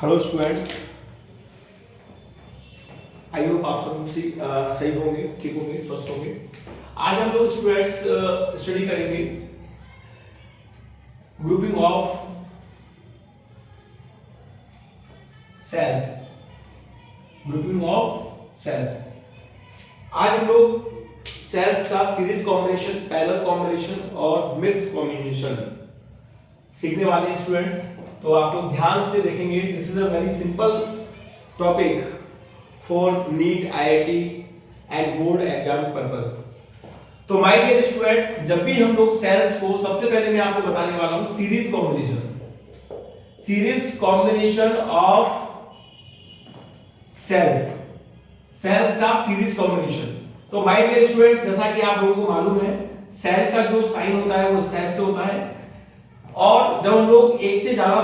Hello students, आई hope आप सब सही होंगे, ठीक होंगे, स्वस्थ होंगे। आज हम लोग स्टूडेंट्स स्टडी करेंगे grouping of cells. Grouping of cells आज हम लोग सेल्स का सीरीज कॉम्बिनेशन, पैरेलल कॉम्बिनेशन और मिक्स कॉम्बिनेशन सीखने वाले हैं स्टूडेंट्स। तो आप लोग ध्यान से देखेंगे। This is a very simple topic for NEET, IIT and board exam purpose. तो माय डियर स्टूडेंट्स, जब भी हम लोग सेल्स को, सबसे पहले मैं आपको बताने वाला हूं सीरीज कॉम्बिनेशन ऑफ सेल्स का सीरीज कॉम्बिनेशन। तो माय डियर स्टूडेंट्स, जैसा कि आप लोगों को मालूम है, सेल का जो साइन होता है वो इस टाइप से होता है, और जब हम लोग एक से ज्यादा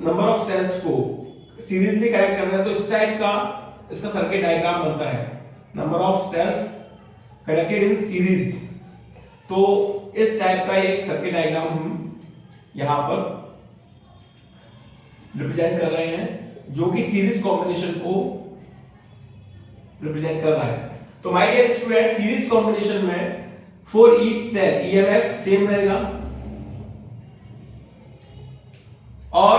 नंबर ऑफ सेल्स को सीरीजली कनेक्ट करते हैं तो इस टाइप का इसका सर्किट डायग्राम बनता है। Number of cells connected in series, तो इस टाइप का एक सर्किट डायग्राम हम यहां पर रिप्रेजेंट कर रहे हैं, जो कि सीरीज कॉम्बिनेशन को रिप्रेजेंट कर रहा है। तो my dear student, series combination में for each cell EMF same रहेगा, और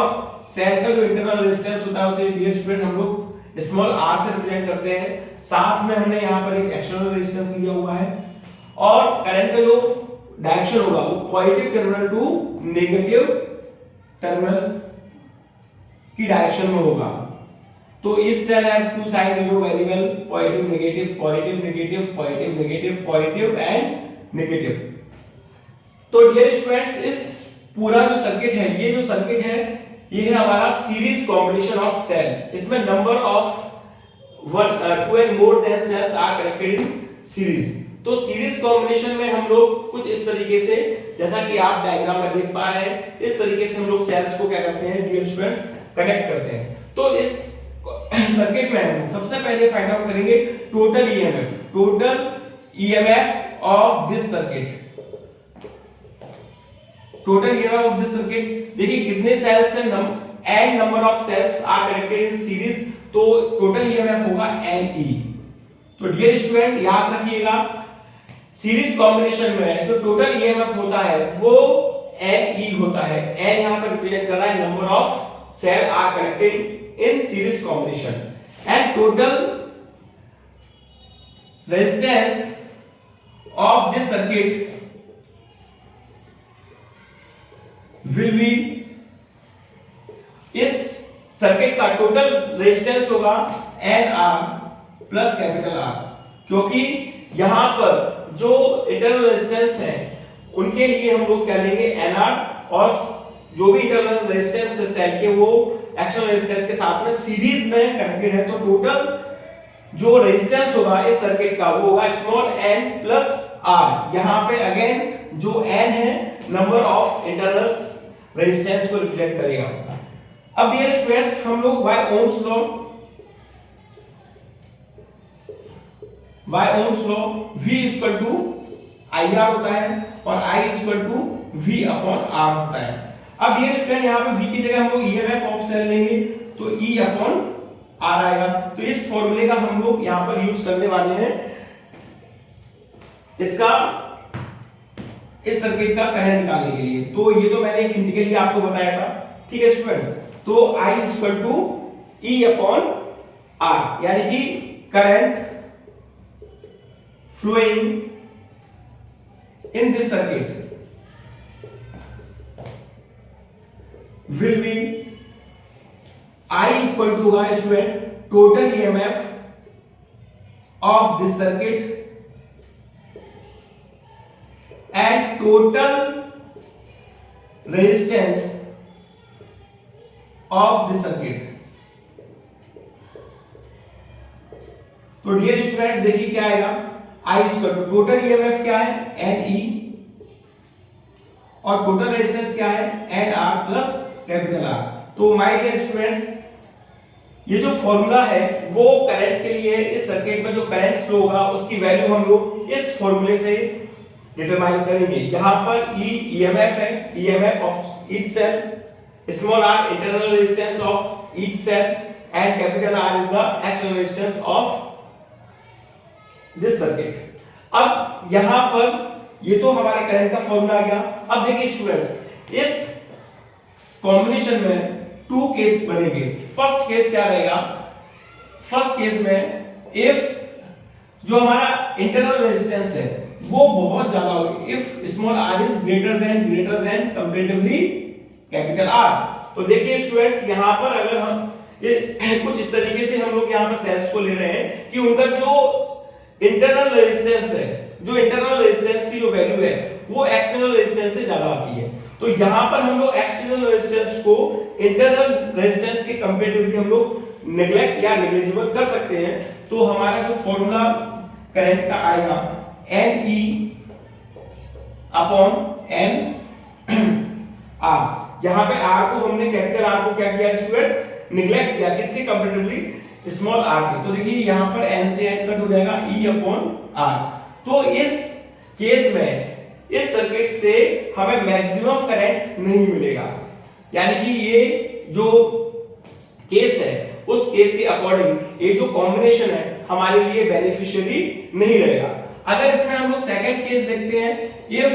सेल का जो इंटरनल रेजिस्टेंस होता है उसे डियर स्टूडेंट हम लोग स्मॉल आर से रिप्रेजेंट करते हैं। साथ में हमने यहां पर एक एक्सटर्नल रेजिस्टेंस लिया हुआ है, और करंट का जो डायरेक्शन होगा वो positive terminal to negative terminal की डायरेक्शन में होगा। तो इस cell have two side, you know very well, positive negative, positive negative, positive negative, positive and negative. तो डियर स्टूडेंट्स, इस पूरा जो सर्किट है, ये जो सर्किट है, ये है हमारा सीरीज कॉम्बिनेशन ऑफ सेल। इसमें number of 2 and more than cells are connected in series. तो सीरीज कॉम्बिनेशन में हम लोग कुछ इस तरीके से, जैसा कि आप डायग्राम में देख पा रहे हैं, इस तरीके से हम लोग सेल्स को क्या करते हैं डियर स्टूडेंट्स, कनेक्ट करते हैं। तो इस सर्किट में हम सबसे पहले फाइंड आउट करेंगे total EMF of this circuit. Total EMF of this circuit, देखिए कितने सेल्स हैं, n number of cells are connected in series, तो टोटल ईएमएफ होगा Ne। तो डियर स्टूडेंट याद रखिएगा, सीरीज कॉम्बिनेशन में जो टोटल ईएमएफ होता है वो Ne होता है। n यहां पर रिप्रेजेंट कर रहा है number of cell are connected in series combination, and total resistance of this circuit will be, इस सर्किट का टोटल रेजिस्टेंस होगा NR प्लस कैपिटल R, क्योंकि यहां पर जो इंटरनल रेजिस्टेंस है उनके लिए हम लोग क्या लेंगे NR, और जो भी इंटरनल रेजिस्टेंस है सेल के वो एक्सटर्नल रेजिस्टेंस के साथ में सीरीज में कनेक्टेड है। तो टोटल जो रेजिस्टेंस होगा इस सर्किट का वो होगा स्मॉल n प्लस R। यहां पे अगेन जो n है नंबर ऑफ इंटरनल रेजिस्टेंस को रिप्रेजेंट करेगा। अब डियर स्टूडेंट्स, हम लोग by Ohm's law V equal to IR होता है और I equal to V upon R होता है। अब डियर स्टूडेंट, यहां पे V की जगह हम लोग ईएमएफ ऑफ सेल लेंगे तो E अपॉन R आएगा। तो इस फॉर्मूले का हम लोग यहां पर यूज करने वाले हैं, इसका इस सर्किट का करंट निकालने के लिए। तो ये तो मैंने एक हिंट के लिए आपको बताया था, ठीक है स्टूडेंट्स। तो I equal to E upon R, यानी कि current flowing in this circuit will be, I equal to होगा student total EMF of this circuit and total resistance of the circuit। तो डियर स्टूडेंट्स देखिए क्या आएगा, I equal to total EMF क्या है Ne, और टोटल रेजिस्टेंस क्या है NR प्लस कैपिटल R। तो माय डियर स्टूडेंट्स, ये जो फॉर्मूला है वो करंट के लिए, इस सर्किट में जो करंट फ्लो होगा उसकी वैल्यू हम लोग इस फॉर्मूले से डिटरमाइन करेंगे। यहां पर ईएमएफ है, EMF of each cell, small r internal resistance of each cell and capital R is the external resistance of this circuit. अब यहां पर ये तो हमारे करंट का फॉर्मूला आ गया। अब देखिए स्टूडेंट्स, इस कॉम्बिनेशन में 2 केस बनेंगे। फर्स्ट केस क्या रहेगा? फर्स्ट केस में इफ जो हमारा इंटरनल रेजिस्टेंस है वो बहुत ज्यादा हो, if small r is greater than comparatively capital R। तो देखिए स्टूडेंट्स, यहां पर अगर हम ये कुछ इस तरीके से हम लोग यहां पर सेल्स को ले रहे हैं कि उनका जो इंटरनल रेजिस्टेंस है, जो इंटरनल रेजिस्टेंस की जो वैल्यू है वो एक्सटर्नल रेजिस्टेंस से ज्यादा आती है। तो यहां पर हम लोग एक्सटर्नल रेजिस्टेंस को इंटरनल रेजिस्टेंस के कंपैरेटिवली हम लोग नेग्लेक्ट या नेग्लिजिबल कर सकते हैं। तो हमारा जो फॉर्मूला करंट का आएगा Ne अपॉन N R। यहां पे R को हमने कैपिटल R को क्या किया स्टूडेंट्स? नेग्लेक्ट किया, किसके कंपैरेटिवली? स्मॉल r के। तो देखिए यहां पर n से n कट हो जाएगा E अपॉन R। तो इस केस में इस सर्किट से हमें मैक्सिमम करंट नहीं मिलेगा, यानी कि ये जो केस है उस केस के अकॉर्डिंग ये जो कॉम्बिनेशन है हमारे लिए बेनिफिशियरी नहीं रहेगा। अगर इसमें हम लोग सेकंड केस देखते हैं, if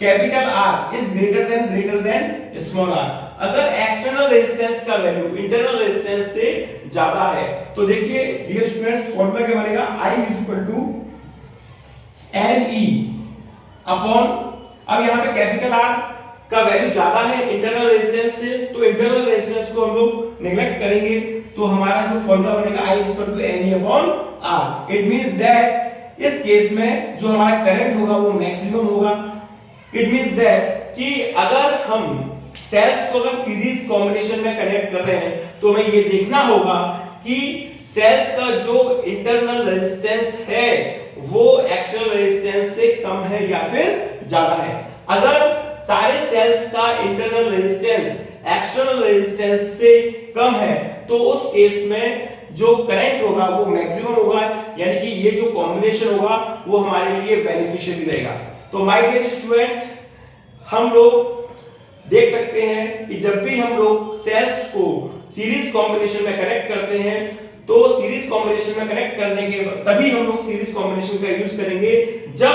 capital R is greater than small r, अगर एक्सटर्नल रेजिस्टेंस का वैल्यू इंटरनल रेजिस्टेंस से ज्यादा है तो देखिए डियर स्टूडेंट्स फॉर्मूला क्या बनेगा? I Ne अपॉन, अब यहां पे कैपिटल R का वैल्यू ज्यादा है इंटरनल रेजिस्टेंस से, तो इंटरनल रेजिस्टेंस को हम लोग नेग्लेक्ट करेंगे। तो हमारा जो फॉर्मूला बनेगा I Ne upon R। It means that इस केस में जो हमारा करंट होगा वो मैक्सिमम होगा। इट मींस दैट कि अगर हम सेल्स को अगर सीरीज कॉम्बिनेशन में कनेक्ट कर रहे हैं तो हमें ये देखना होगा कि सेल्स का जो इंटरनल रेजिस्टेंस है वो एक्सटर्नल रेजिस्टेंस से कम है या फिर ज्यादा है। अगर सारे सेल्स का इंटरनल रेजिस्टेंस एक्सटर्नल रेजिस्टेंस से कम है तो उस केस में जो करंट होगा वो मैक्सिमम होगा, यानी कि ये जो कॉम्बिनेशन होगा वो हमारे लिए बेनिफिशियल रहेगा। तो माय डियर स्टूडेंट्स, हम लोग देख सकते हैं कि जब भी हम लोग सेल्स को सीरीज कॉम्बिनेशन में कनेक्ट करते हैं तो सीरीज कॉम्बिनेशन में कनेक्ट करने के तभी हम लोग सीरीज कॉम्बिनेशन का यूज करेंगे जब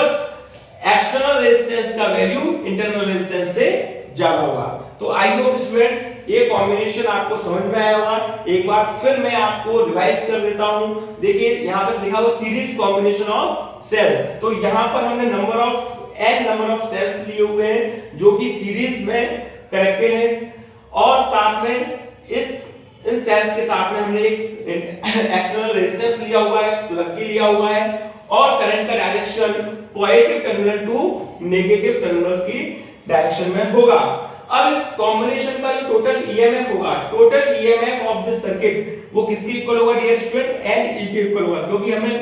एक्सटर्नल रेजिस्टेंस का वैल्यू इंटरनल रेजिस्टेंस से ज्यादा होगा। तो आई होप स्टूडेंट्स ये कॉम्बिनेशन आपको समझ में आया होगा। एक बार फिर मैं आपको रिवाइज कर देता हूं। देखिए यहां पे लिखा हुआ सीरीज कॉम्बिनेशन ऑफ सेल, तो यहां पर हमने n नंबर ऑफ सेल्स लिए हुए हैं जो कि सीरीज में कनेक्टेड है, और साथ में इन सेल्स के साथ में हमने एक एक्सटर्नल रेजिस्टेंस लिया हुआ है, लक्की लिया हुआ है, और करंट का direction positive terminal to negative terminal की डायरेक्शन में होगा। अब इस कॉम्बिनेशन का जो टोटल ईएमएफ होगा, total EMF of this circuit वो किसके इक्वल होगा डियर स्टूडेंट? Ne के इक्वल होगा, क्योंकि हमने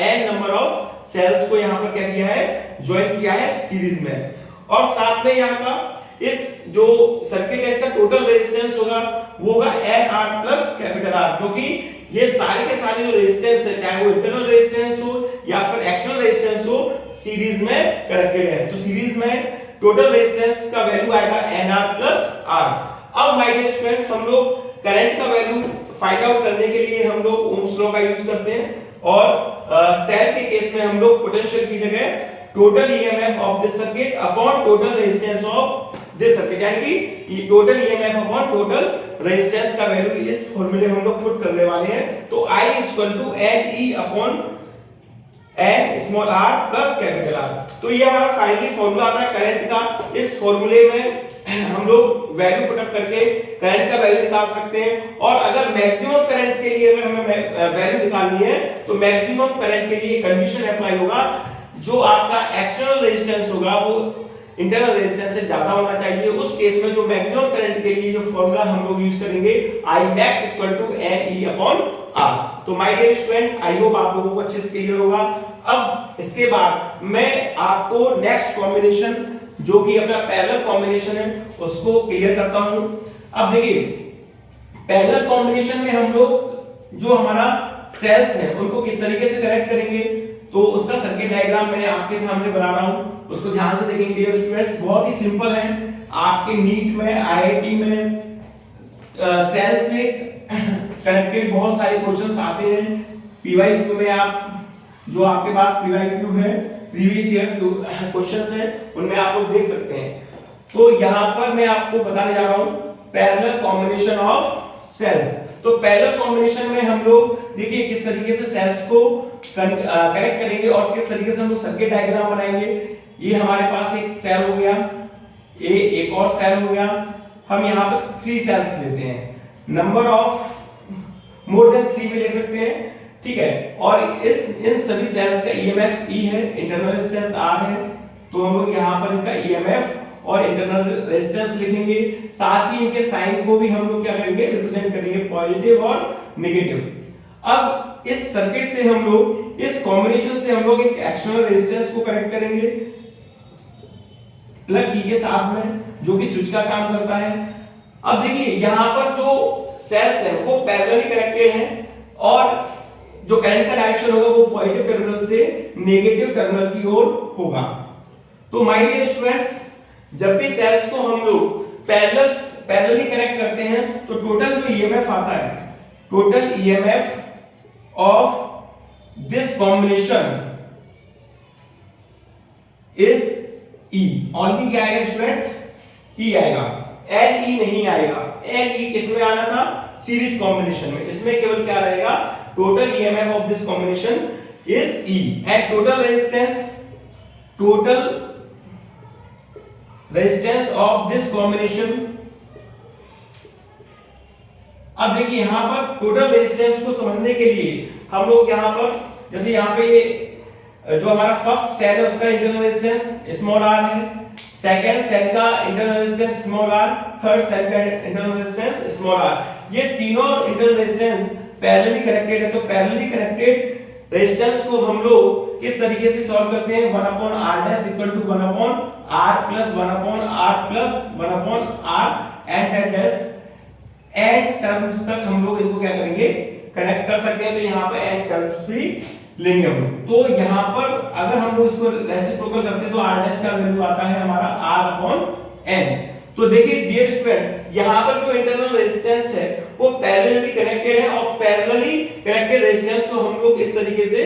n नंबर ऑफ सेल्स को यहां पर क्या किया है? ज्वाइन किया है सीरीज में। और साथ में यहां का इस जो सर्किट है इसका टोटल रेजिस्टेंस होगा वो होगा NR प्लस कैपिटल R, क्योंकि ये सारे के सारे जो रेजिस्टेंस है चाहे वो इंटरनल रेजिस्टेंस हो या फिर एक्सटर्नल रेजिस्टेंस हो सीरीज में कनेक्टेड है। तो सीरीज में टोटल रेजिस्टेंस का वैल्यू आएगा NR प्लस R। अब माय डियर स्टूडेंट्स, हम लोग करंट का वैल्यू फाइंड आउट करने के लिए हम लोग ओम्स लॉ का यूज करते हैं, और सेल के केस में हम लोग पोटेंशियल की जगह total EMF of this circuit upon total resistance of this circuit, यानी कि total EMF upon total resistance का वैल्यू इस फॉर्मूले में हम लोग पुट करने वाले हैं। तो I Ne upon n small r plus capital R। तो ये हमारा फाइनली फॉर्मूला आता है करंट का। इस फॉर्मूले में हम लोग वैल्यू पुट अप करके करंट का वैल्यू निकाल सकते हैं, और अगर मैक्सिमम करंट के लिए अगर हमें वैल्यू निकालनी है तो मैक्सिमम करंट के लिए कंडीशन अप्लाई होगा, जो आपका एक्सटर्नल रेजिस्टेंस होगा वो इंटरनल रेजिस्टेंस से ज्यादा होना चाहिए। उस केस में जो मैक्सिमम करंट के लिए जो फॉर्मूला हम लोग यूज करेंगे Imax Ne अपॉन R। तो my dear student, I hope आप लोगों को अच्छे से क्लियर होगा। अब इसके बाद मैं आपको नेक्स्ट कॉम्बिनेशन जो कि अपना पैरेलल कॉम्बिनेशन है उसको क्लियर करता हूं। अब देखिए पैरेलल कॉम्बिनेशन में हम लोग जो हमारा सेल्स हैं उनको किस तरीके से कनेक्ट करेंगे, तो उसका सर्किट डायग्राम मैं आपके सामने बना रहा हूं, उसको ध्यान से देखेंगे डियर स्टूडेंट्स। बहुत ही सिंपल है, आपके नीट में आईआईटी में सेल से कनेक्टेड बहुत सारे क्वेश्चंस आते हैं पीवाईक्यू में। आप जो आपके पास पीवाईक्यू है, प्रीवियस ईयर क्वेश्चंस है, उनमें आप लोग देख सकते हैं। तो यहां पर मैं आपको बताने जा रहा हूं पैरेलल कॉम्बिनेशन ऑफ सेल्स। तो पैरेलल कॉम्बिनेशन में हम लोग देखिए किस तरीके से सेल्स को कनेक्ट करेंगे और किस तरीके से हम लोग सर्किट डायग्राम बनाएंगे। ये हमारे पास एक सेल हो गया, ये एक और सेल हो गया। हम यहाँ पर 3 सेल्स लेते हैं, नंबर ऑफ मोर देन 3 भी ले सकते हैं, ठीक है। और इन सभी सेल्स का ईएमएफ ई है, इंटरनल रेजिस्टेंस आर है। तो हम लोग यहाँ पर इनका ईएमएफ और इंटरनल रेजिस्टेंस लिखेंगे, साथ ही इनके साइन को भी हम लोग क्या करेंगे, रिप्रेजेंट करेंगे, पॉजिटिव और नेगेटिव। अब इस सर्किट से हम लोग, इस कॉम्बिनेशन से हम लोग एक एक्सटर्नल रेजिस्टेंस को कनेक्ट करेंगे प्लग टी के साथ में, जो कि स्विच का काम करता है। अब देखिए यहां पर जो सेल्स है वो पैरेलली कनेक्टेड हैं और जो करंट का डायरेक्शन होगा वो पॉजिटिव टर्मिनल से नेगेटिव टर्मिनल की ओर होगा। तो माय डियर स्टूडेंट्स, जब भी सेल्स को हम लोग पैरेलली कनेक्ट करते हैं तो टोटल जो ईएमएफ आता है, total EMF of this combination is E। Only क्या आएगा स्टूडेंट्स, E आएगा, LE नहीं आएगा। LE किस में आना था, सीरीज कॉम्बिनेशन में। इसमें केवल क्या रहेगा, total EMF of this combination is E and total resistance of this combination. अब देखिए यहां पर टोटल रेजिस्टेंस को समझने के लिए हम लोग यहां पर, जैसे यहां पे ये जो हमारा फर्स्ट सेल है उसका इंटरनल रेजिस्टेंस स्मॉल r है, सेकंड सेल का internal resistance small r, third cell का इंटरनल रेजिस्टेंस स्मॉल r। ये तीनों इंटरनल रेजिस्टेंस पैरेलली कनेक्टेड है। तो पैरेलली कनेक्टेड रेजिस्टेंस को हम लोग किस तरीके से सॉल्व करते हैं, 1/r equal to 1/r plus 1/r plus 1/r and dash and terms तक हम लोग इनको क्या करेंगे, कनेक्ट कर सकते हैं। तो यहाँ पे एंड टर्म्स भी लेंगे हम। तो यहाँ पर अगर हम लोग इसको रेसिप्रोकल करते हैं तो r डैश का वैल्यू आता है हमारा r/n। तो देखिए डियर स्टूडेंट्स, यहाँ पर जो इंटरनल रेजिस्टेंस है वो पैरेलली कनेक्टेड है और पैरेलली कनेक्टेड रेजिस्टेंस को हम लोग इस तरीके से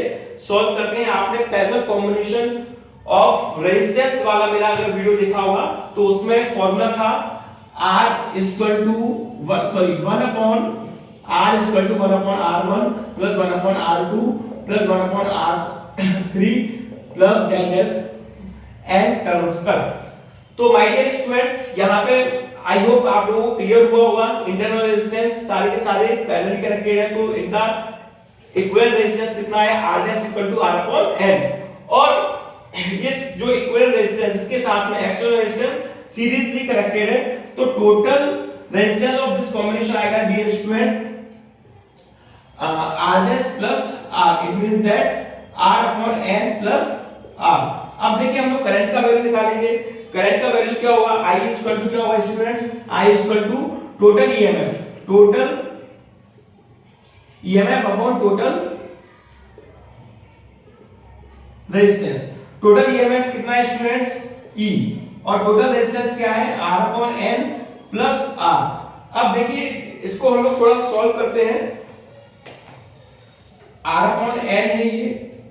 सॉल्व करते हैं। आपने पैरेलल कॉम्बिनेशन ऑफ रेजिस्टेंस वाला मेरा अगर वीडियो देखा होगा तो उसमें फॉर्मूला था R equal to 1/r equal to 1/r1 plus 1/r2 plus 1/r3 plus dash and terms तक। तो माय डियर स्टूडेंट्स, यहाँ पे आई होप आप लोगों को क्लियर हुआ होगा। इंटरनल रेजिस्टेंस सारे के सारे पैरेलली कनेक्टेड है, तो इनका इक्विवेलेंट रेजिस्टेंस कितना है, r dash equal to r/n। और इस जो इक्विवेलेंट रेजिस्टेंस इसके साथ में एक्सटर्नल रेजिस्टेंस सीरीजली कनेक्टेड है। तो total resistance of this combination आएगा dear students r dash plus r, it means that r/n plus r। अब देखिए हम लोग करंट का वैल्यू निकालेंगे। करंट का वैल्यू क्या होगा, I इक्वल टू क्या होगा students, I equal to total EMF upon total resistance. Total EMF कितना है स्टूडेंट्स, E, और टोटल रेजिस्टेंस क्या है, r/n प्लस r। अब देखिए इसको हम लोग थोड़ा सॉल्व करते हैं। r/n है ये,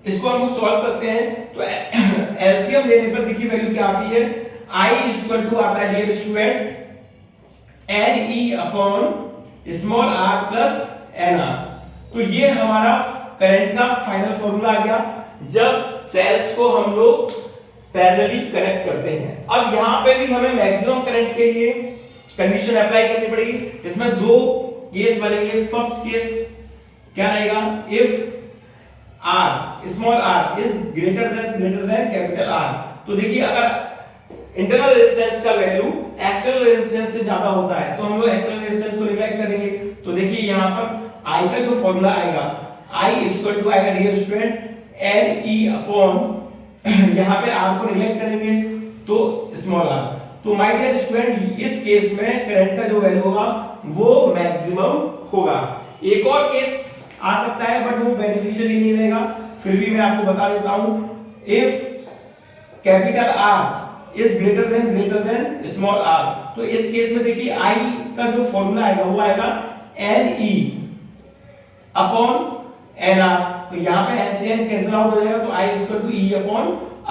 इसको हम लोग सॉल्व करते हैं तो एलसीएम लेने पर देखिए वैल्यू क्या आती है, I इक्वल टू आता है dear students NE upon small r plus nr। तो ये हमारा करंट का फाइनल फॉर्मूला आ गया जब सेल्स को हम लोग पैरेलली कनेक्ट करते हैं। अब यहाँ पे भी हमें मैक्सिमम करंट के लिए कंडीशन अप्लाई करनी पड़ेगी। इसमें 2 केस बनेंगे। फर्स्ट केस क्या रहेगा, if r small r is greater than capital R। तो देखिए अगर इंटरनल रेजिस्टेंस का वैल्यू एक्सटर्नल रेजिस्टेंस से ज्यादा होता है तो हम लोग एक्सटर्नल रेजिस्टेंस को नेग्लेक्ट करेंगे। तो देखिए यहाँ पर I का जो फॉर्मूला आएगा, I इक्वल टू आएगा डियर स्टूडेंट NE अपॉन यहाँ पे R को नेग्लेक्ट करेंगे तो स्मॉल r। तो माय डियर स्टूडेंट, इस केस में करंट का जो वैल्यू होगा वो मैक्सिमम होगा। एक और केस आ सकता है बट वो बेनिफिशियल ही नहीं रहेगा, फिर भी मैं आपको बता देता हूं। If capital R is greater than small r। तो इस केस में देखिए I का जो फॉर्मूला आएगा वो आएगा Ne अपॉन nr। तो यहाँ पे n से n कैंसिल आउट हो जाएगा, तो I equal to E upon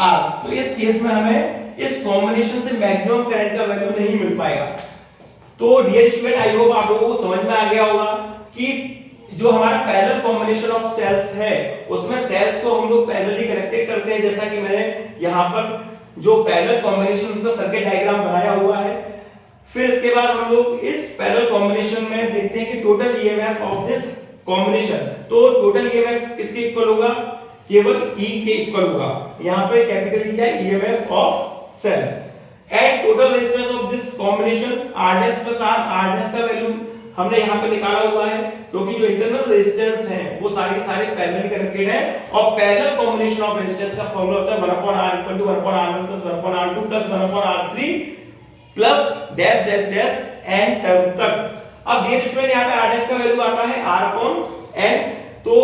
r। तो इस केस में हमें इस कॉम्बिनेशन से मैक्सिमम करंट का वैल्यू नहीं मिल पाएगा। तो डियर स्टूडेंट, आई होप आप लोगों को समझ में आ गया होगा कि जो हमारा पैरेलल कॉम्बिनेशन ऑफ सेल्स है उसमें सेल्स को हम लोग पैरेलली कनेक्टेड करते हैं, जैसा कि मैंने यहाँ पर जो पैरेलल कॉम्बिनेशन का सर्किट डायग्राम बनाया हुआ है। फिर इसके बाद हम लोग इस पैरेलल कॉम्बिनेशन में देखते हैं कि total EMF of this combination. तो टोटल ईएमएफ किसके इक्वल होगा, केवल E के इक्वल होगा। यहाँ पे कैपिटल E क्या है, EMF of cell. And total resistance of this combination R dash plus R, R dash का वैल्यू हमने यहाँ पे निकाला हुआ है, क्योंकि जो इंटरनल रेजिस्टेंस है वो सारे के सारे पैरेलली कनेक्टेड है। और पैरेलल कॉम्बिनेशन ऑफ रेजिस्टेंस का फॉर्मूला होता है 1/R equal to 1/R1 plus 1/R2 plus 1/R3 plus dash dash dash N term तक। अब डियर स्टूडेंट, यहाँ पे R डैश का वैल्यू आता है R/N। तो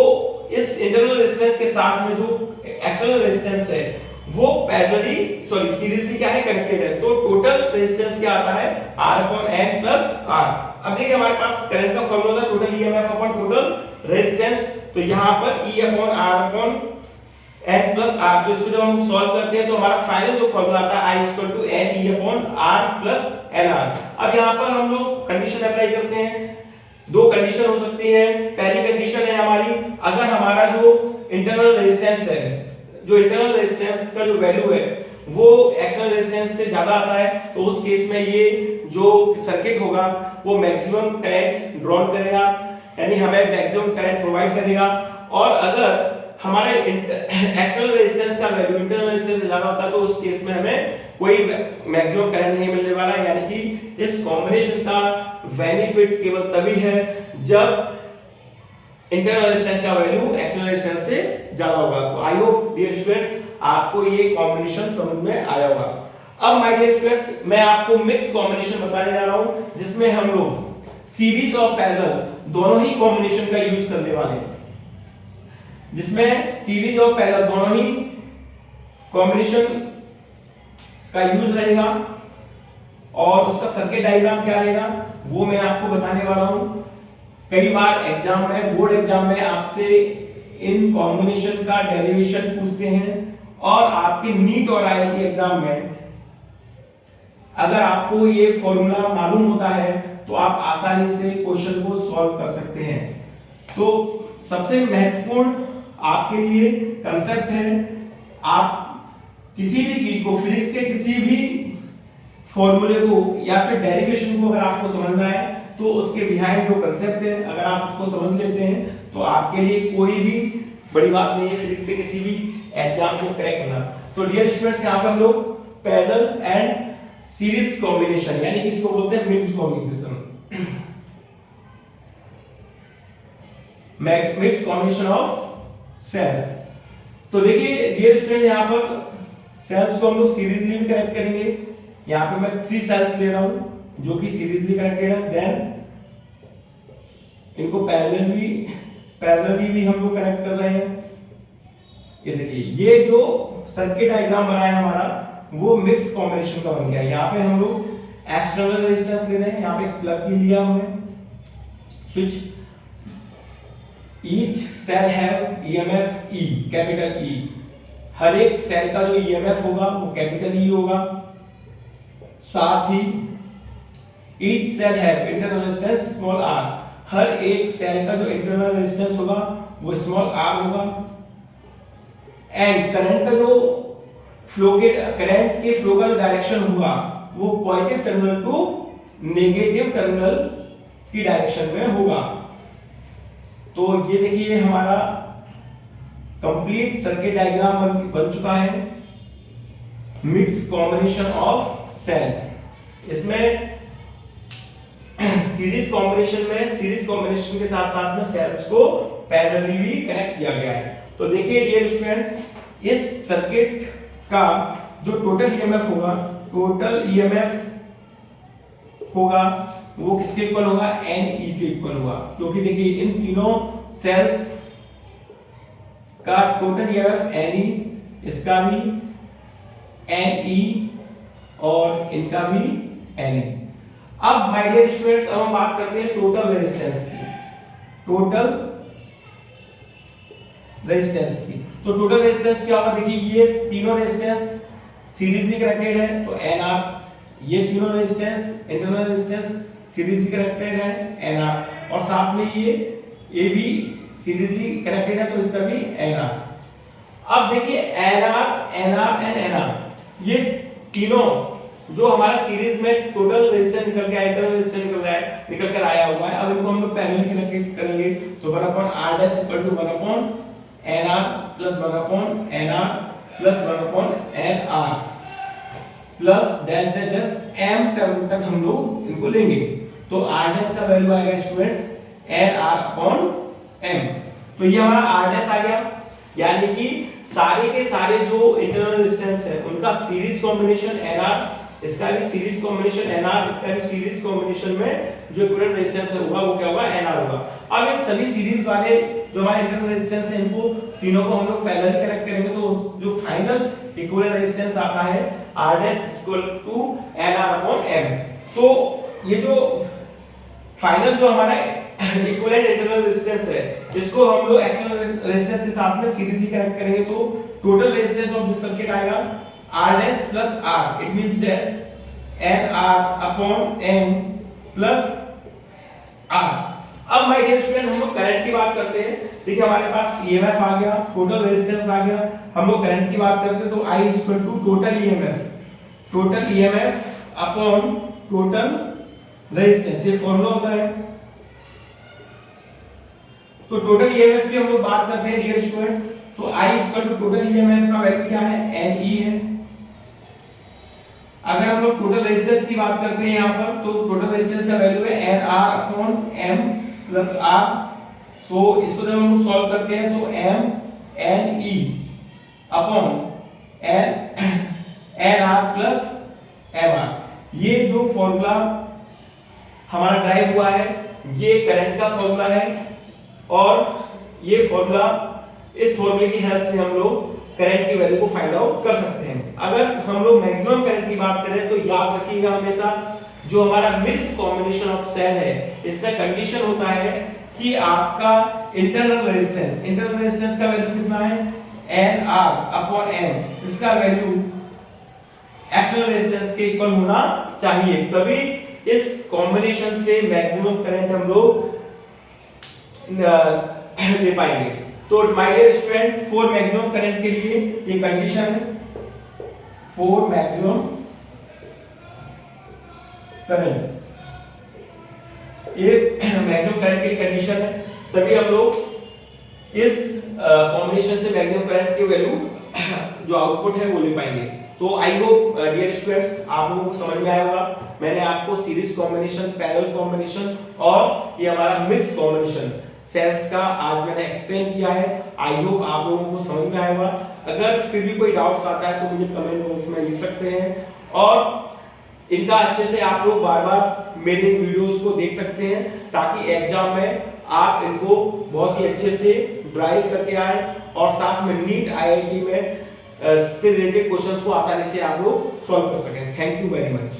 इस इंटरनल रेजिस्टेंस के साथ में जो एक्सटर्नल रेजिस्टेंस है वो सीरीजली क्या है, कनेक्टेड है। तो टोटल रेजिस्टेंस क्या आता है, R/N प्लस R। अब देखिए हमारे पास करंट का फॉर्मूला है total EMF upon total resistance. तो यहाँ पर E upon R/N plus R। तो इसको जब हम सॉल्व करते हैं तो हमारा फाइनल जो फॉर्मूला आता है I equal to N E upon R plus NR। अब यहाँ पर हम लोग कंडीशन अप्लाई करते हैं। दो कंडीशन हो सकती है। पहली कंडीशन है हमारी, अगर हमारा जो इंटरनल रेजिस्टेंस है, जो इंटरनल रेजिस्टेंस का जो वैल्यू है वो एक्सटर्नल रेजिस्टेंस से ज्यादा आता है, तो उस केस में ये जो सर्किट होगा वो मैक्सिमम करंट ड्रॉ करेगा, यानी हमें मैक्सिमम करंट प्रोवाइड करेगा। और अगर हमारे एक्सटर्नल रेजिस्टेंस का वैल्यू इंटरनल रेजिस्टेंस से ज्यादा होता है तो उस केस में हमें कोई मैक्सिमम करंट नहीं मिलने वाला, यानी कि इस कॉम्बिनेशन का बेनिफिट केवल तभी है जब इंटरनल रेजिस्टेंस का वैल्यू एक्सटर्नल रेजिस्टेंस से ज्यादा होगा। तो आई होप डियर स्टूडेंट्स आपको ये कॉम्बिनेशन समझ में आया होगा। अब माय डियर स्टूडेंट्स, मैं आपको मिक्स कॉम्बिनेशन बताने जा रहा हूं, जिसमें हम लोग सीरीज और पैरेलल दोनों ही कॉम्बिनेशन का यूज करने वाले हैं, जिसमें सीरीज और पैरेलल दोनों ही कॉम्बिनेशन का यूज रहेगा। और उसका सर्किट डायग्राम क्या रहेगा वो मैं आपको बताने वाला हूं। कई बार एग्जाम में, बोर्ड एग्जाम में आपसे इन कॉम्बिनेशन का डेरिवेशन पूछते हैं, और आपके नीट और आईआईटी एग्जाम में अगर आपको ये फॉर्मूला मालूम होता है तो आप आसानी से क्वेश्चन को सॉल्व कर सकते हैं। तो सबसे महत्वपूर्ण आपके लिए कंसेप्ट है, आप किसी भी चीज को, फिजिक्स के किसी भी फॉर्मूले को या फिर डेरिवेशन को अगर आपको समझना है तो उसके बिहाइंड जो कंसेप्ट है अगर आप उसको समझ लेते हैं तो आपके लिए कोई भी बड़ी बात नहीं है फिजिक्स के किसी भी एग्जाम को क्रैक करना। तो डियर स्टूडेंट्स, यहाँ पर हम लोग पैरेलल एंड सीरीज कॉम्बिनेशन, यानी कि इसको बोलते हैं mixed combination, mixed combination of cells. तो देखिए डियर स्टूडेंट, यहाँ पर सेल्स को हम लोग सीरीजली भी कनेक्ट करेंगे। यहाँ पे मैं 3 सेल्स ले रहा हूं जो कि सीरीजली कनेक्टेड है, देन इनको पैरेलली भी हम लोग कनेक्ट कर रहे हैं। ये देखिए, ये जो सर्किट डायग्राम बना है हमारा वो मिक्स कॉम्बिनेशन का बन गया। यहाँ पे हम लोग एक्सटर्नल रेजिस्टेंस ले रहे हैं, यहाँ पे प्लग की लिया हमने switch. Each cell have EMF E, capital E। हर एक सेल का जो ईएमएफ होगा वो कैपिटल E होगा। साथ ही each cell have internal resistance small r, हर एक सेल का जो इंटरनल रेजिस्टेंस होगा वो स्मॉल r होगा। एंड करंट का जो करंट के फ्लो का जो डायरेक्शन होगा वो positive terminal to negative terminal की डायरेक्शन में होगा। तो ये देखिए हमारा कंप्लीट सर्किट डायग्राम बन चुका है, मिक्स कॉम्बिनेशन ऑफ सेल। इसमें सीरीज कॉम्बिनेशन के साथ साथ में सेल्स को पैरेलली भी कनेक्ट किया गया है। तो देखिए डियर स्टूडेंट्स, इस सर्किट का जो टोटल ईएमएफ होगा वो किसके इक्वल होगा, Ne के इक्वल होगा, क्योंकि देखिए इन तीनों सेल्स का टोटल ईएमएफ Ne, इसका भी Ne और इनका भी Na। अब माय डियर स्टूडेंट्स, अब हम बात करते हैं टोटल रेजिस्टेंस की। टोटल रेजिस्टेंस की, तो टोटल रेजिस्टेंस क्या होगा, देखिए ये तीनों रेजिस्टेंस सीरीजली कनेक्टेड है तो Nr, ये तीनों रेजिस्टेंस इंटरनल रेजिस्टेंस सीरीजली कनेक्टेड है Nr, और साथ में ये भी सीरीजली कनेक्टेड है तो इसका भी Nr। अब देखिए Nr, Nr एंड Nr, ये तीनों जो हमारा सीरीज में टोटल रेजिस्टेंस निकल के इंटरनल रेजिस्टेंस निकल कर आया हुआ है, अब इनको हम लोग पैरेलली कनेक्ट करेंगे तो 1/r dash equal to 1/nr plus 1/nr plus 1/nr plus dash dash dash m term तक हम लोग इनको लेंगे। तो r डैश का वैल्यू आएगा स्टूडेंट्स nr/m। तो ये हमारा r डैश आ गया, यानी कि सारे के सारे जो इंटरनल रेजिस्टेंस है उनका सीरीज कॉम्बिनेशन nr, इसका भी सीरीज कॉम्बिनेशन nr, इसका भी सीरीज कॉम्बिनेशन में जो इक्विवेलेंट रेजिस्टेंस होगा वो क्या होगा, nr होगा। अब इन सभी सीरीज वाले जो हमारे इंटरनल रेजिस्टेंस है इनको तीनों को हम लोग पैरेलली कनेक्ट करेंगे तो जो फाइनल इक्विवेलेंट रेजिस्टेंस आता है r dash equal to nr/m। तो ये जो फाइनल जो हमारा इक्विवेलेंट इंटरनल रेजिस्टेंस है इसको हम लोग एक्सटर्नल रेजिस्टेंस के साथ में सीरीजली कनेक्ट करेंगे तो total resistance of this circuit आएगा r dash plus r, it means that nr/m plus r। अब माय डियर स्टूडेंट, हम लोग करंट की बात करते हैं। देखिए हमारे पास EMF आ गया, टोटल रेजिस्टेंस आ गया, हम लोग करंट की बात करते हैं तो I equal to total EMF upon total resistance, ये फॉर्मूला होता है। तो टोटल EMF की हम लोग बात करते हैं डियर स्टूडेंट्स, तो I equal to total EMF का वैल्यू क्या है, Ne है। अगर हम लोग टोटल रेजिस्टेंस की बात करते हैं यहाँ पर तो टोटल रेजिस्टेंस का वैल्यू है Nr/m प्लस R। तो इसको जब हम लोग सॉल्व करते हैं तो Ne upon Nr plus Mr, ये जो फॉर्मूला हमारा ड्राइव हुआ है ये करंट का फॉर्मूला है, और ये फॉर्मूला, इस फॉर्मूले की हेल्प से हम लोग करंट की वैल्यू को फाइंड आउट कर सकते हैं। अगर हम लोग मैक्सिमम करंट की बात करें तो याद रखिएगा हमेशा जो हमारा मिक्स्ड कॉम्बिनेशन ऑफ सेल है इसका कंडीशन होता है कि आपका इंटरनल रेजिस्टेंस का वैल्यू कितना है, Nr/m, इसका वैल्यू एक्सटर्नल रेजिस्टेंस के इक्वल होना चाहिए, तभी इस कॉम्बिनेशन से मैक्सिमम करंट हम लोग ले पाएंगे। तो my dear student, for maximum current के लिए ये कंडीशन है, फॉर मैक्सिमम करंट, ये मैक्सिमम करंट की कंडीशन है, तभी हम लोग इस कॉम्बिनेशन से मैक्सिमम करंट की वैल्यू जो आउटपुट है वो ले पाएंगे। तो आई होप डियर स्टूडेंट्स आप लोगों को समझ में आया होगा। मैंने आपको सीरीज कॉम्बिनेशन, पैरेलल कॉम्बिनेशन और ये हमारा मिक्स कॉम्बिनेशन सेल्स का आज मैंने एक्सप्लेन किया है। आई होप आप लोगों को समझ में आया होगा। अगर फिर भी कोई डाउट्स आता है तो मुझे कमेंट बॉक्स में लिख सकते हैं, और इनका अच्छे से आप लोग बार-बार मेरे वीडियोस को देख सकते हैं ताकि एग्जाम में आप इनको बहुत ही अच्छे से ड्राइव करके आए और साथ में नीट IIT में से रिलेटेड क्वेश्चंस को आसानी से आप लोग सॉल्व कर सकें। Thank you very much.